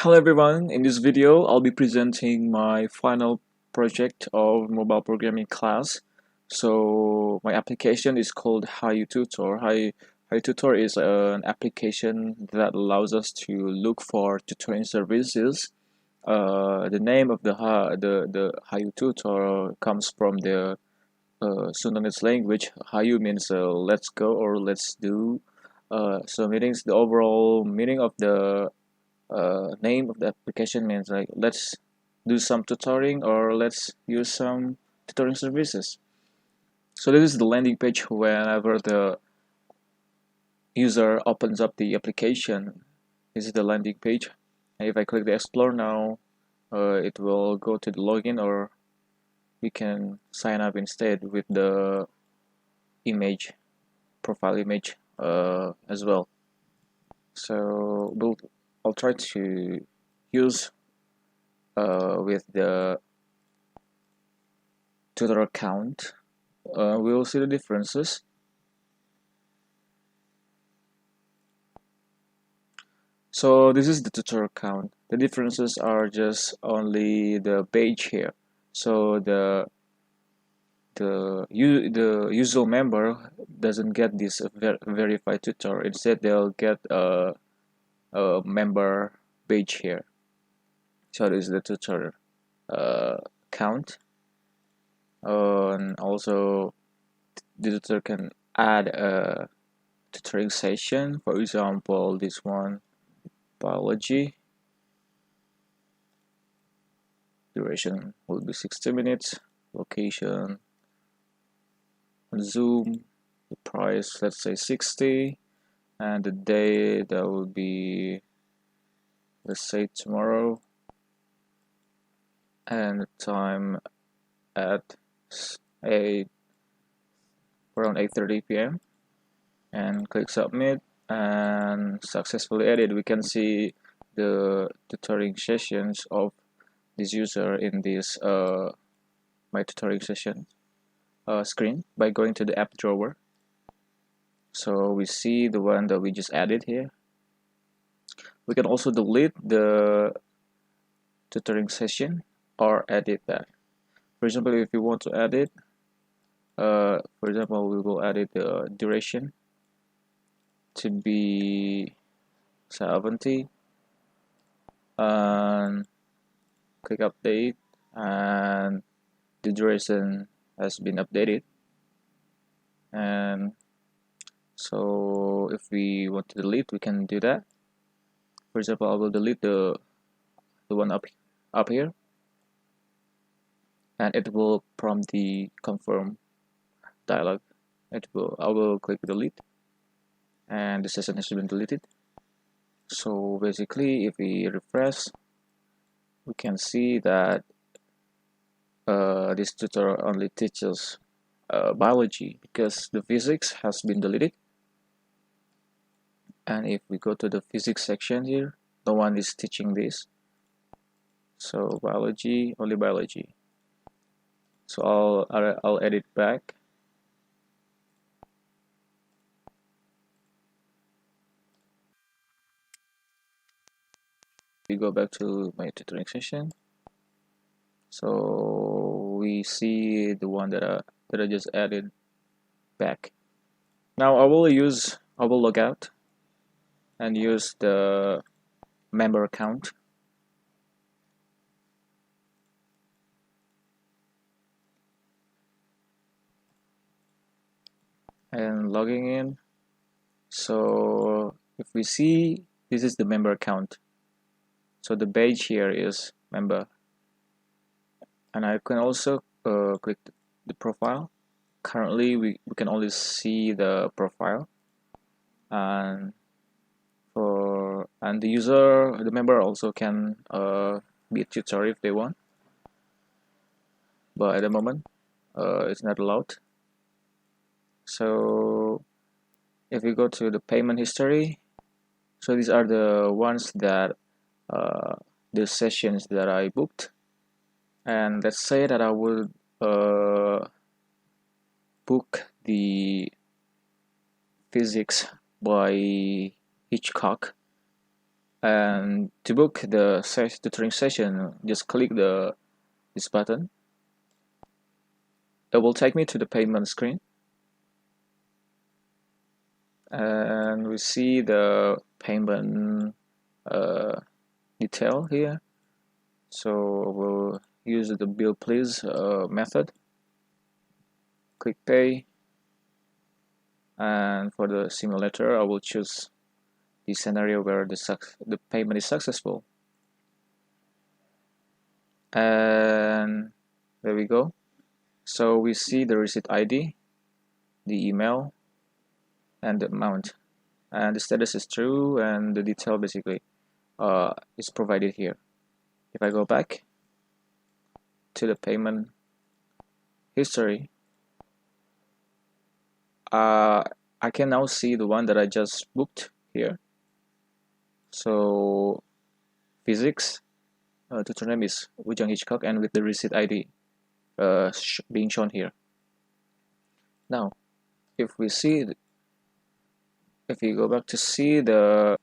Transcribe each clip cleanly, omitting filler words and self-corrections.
Hello everyone, in this video I'll be presenting my final project of mobile programming class. So my application is called HayuTutor. HayuTutor is an application that allows us to look for tutoring services. The name of the HayuTutor comes from the Sundanese language. Hayu means let's go or let's do. So meaning the overall meaning of the name of the application means like let's do some tutoring or let's use some tutoring services. So this is the landing page whenever the user opens up the application. This is the landing page, and if I click the explore now, it will go to the login, or we can sign up instead with the image, profile image as well. So I'll try to use with the tutor account. We will see the differences. So this is the tutor account. The differences are just only the page here. So the usual member doesn't get this verified tutor. Instead, they'll get a member page here. So this is the tutor account. And also the tutor can add a tutoring session. For example, this one, biology. Duration will be 60 minutes. Location on Zoom. The price, let's say 60, and the day that will be, let's say tomorrow, and the time at around 8:30 p.m. and click submit, and successfully added. We can see the tutoring sessions of this user in this my tutoring session screen by going to the app drawer. So we see the one that we just added here. We can also delete the tutoring session or edit that. For example, if you want to edit, for example, we will edit the duration to be 70 and click update, and the duration has been updated. And so if we want to delete, we can do that. For example, I will delete the one up here, and it will prompt the confirm dialog. I will click delete, and the session has been deleted. So basically, if we refresh, we can see that this tutorial only teaches biology because the physics has been deleted. And if we go to the physics section here, no one is teaching this. So biology, only biology. So I'll edit back. We go back to my tutoring session. So we see the one that I just added back. Now I will log out and use the member account. And logging in. So if we see, this is the member account. So the page here is member, and I can also click the profile. Currently we can only see the profile, and the member also can be a tutor if they want, but at the moment it's not allowed. So if we go to the payment history, so these are the ones that the sessions that I booked. And let's say that I would book the physics by Hitchcock, And to book the tutoring session, just click this button. It will take me to the payment screen, and we see the payment detail here. So we'll use the bill please method. Click pay, and for the simulator I will choose the scenario where the payment is successful. And there we go. So we see the receipt ID, the email, and the amount, and the status is true, and the detail basically is provided here. If I go back to the payment history, I can now see the one that I just booked here. So physics, tutor name is Ujang Hitchcock, and with the receipt ID being shown here. Now, if we go back to see the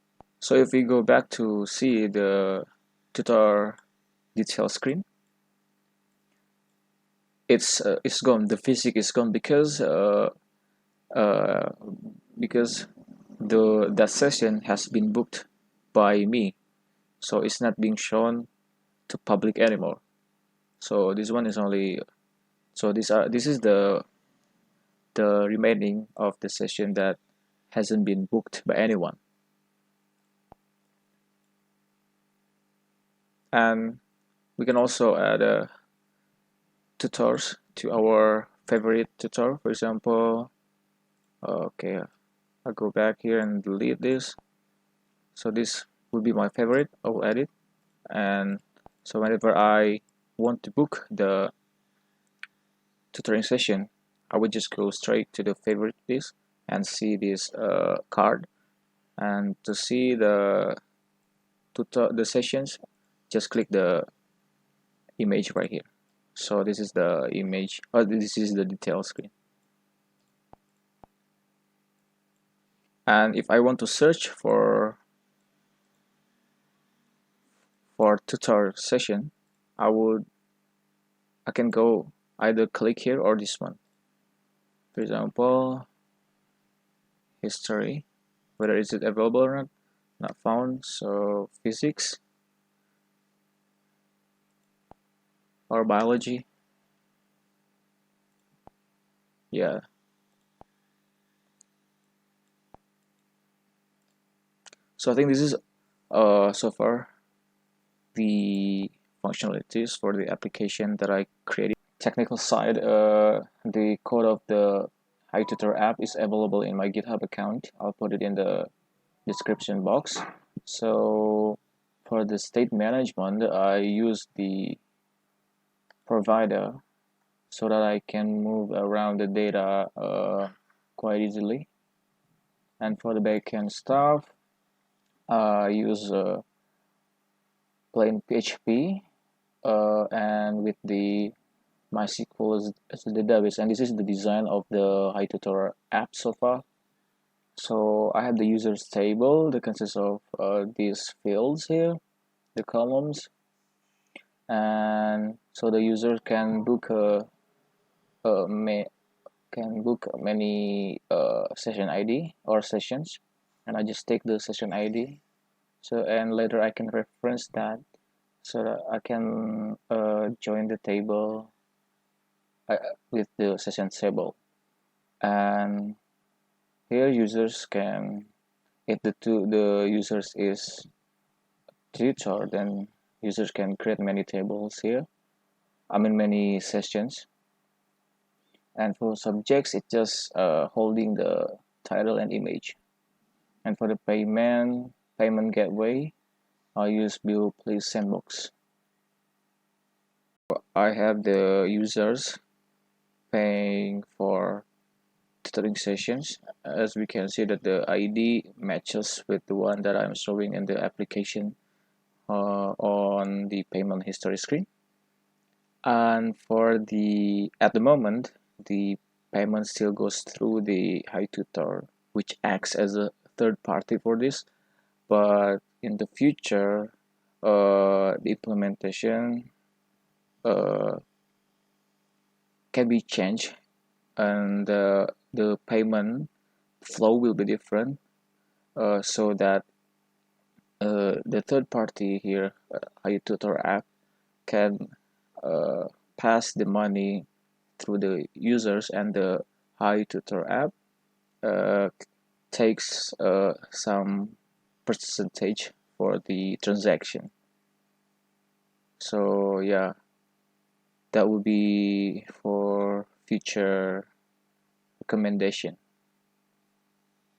tutor detail screen, it's gone. The physics is gone because that session has been booked by me, so it's not being shown to public anymore. So this one is only, so this is the remaining of the session that hasn't been booked by anyone. And we can also add tutors to our favorite tutor. For example, okay, I'll go back here and delete this. So this will be my favorite. I will add it, and so whenever I want to book the tutoring session, I would just go straight to the favorite list and see this card, and to see the sessions, just click the image right here. So this is the image, or this is the detail screen. And if I want to search for tutor session, I can go either click here or this one. For example, history, whether is it available or not found. So physics or biology, yeah. So I think this is so far the functionalities for the application that I created. Technical side, the code of the HayuTutor app is available in my GitHub account. I'll put it in the description box. So for the state management, I use the provider so that I can move around the data quite easily. And for the backend stuff, I use plain PHP and with the MySQL as the database, and this is the design of the HayuTutor app so far. So I have the users table that consists of these fields here, the columns, and so the user can book many session ID or sessions, and I just take the session ID. So and later I can reference that so that I can join the table with the session table. And here users can, if the users is tutor, then users can create many tables here, many sessions. And for subjects, it's just holding the title and image. And for the payment gateway, I use bill please sandbox. I have the users paying for tutoring sessions. As we can see that the ID matches with the one that I'm showing in the application on the payment history screen. And for at the moment, the payment still goes through the HayuTutor, which acts as a third party for this. But in the future, the implementation uh, can be changed, and the payment flow will be different, so that the third party here, HayuTutor app, can uh, pass the money through the users, and the HayuTutor app uh, takes some percentage for the transaction. So yeah, that would be for future recommendation.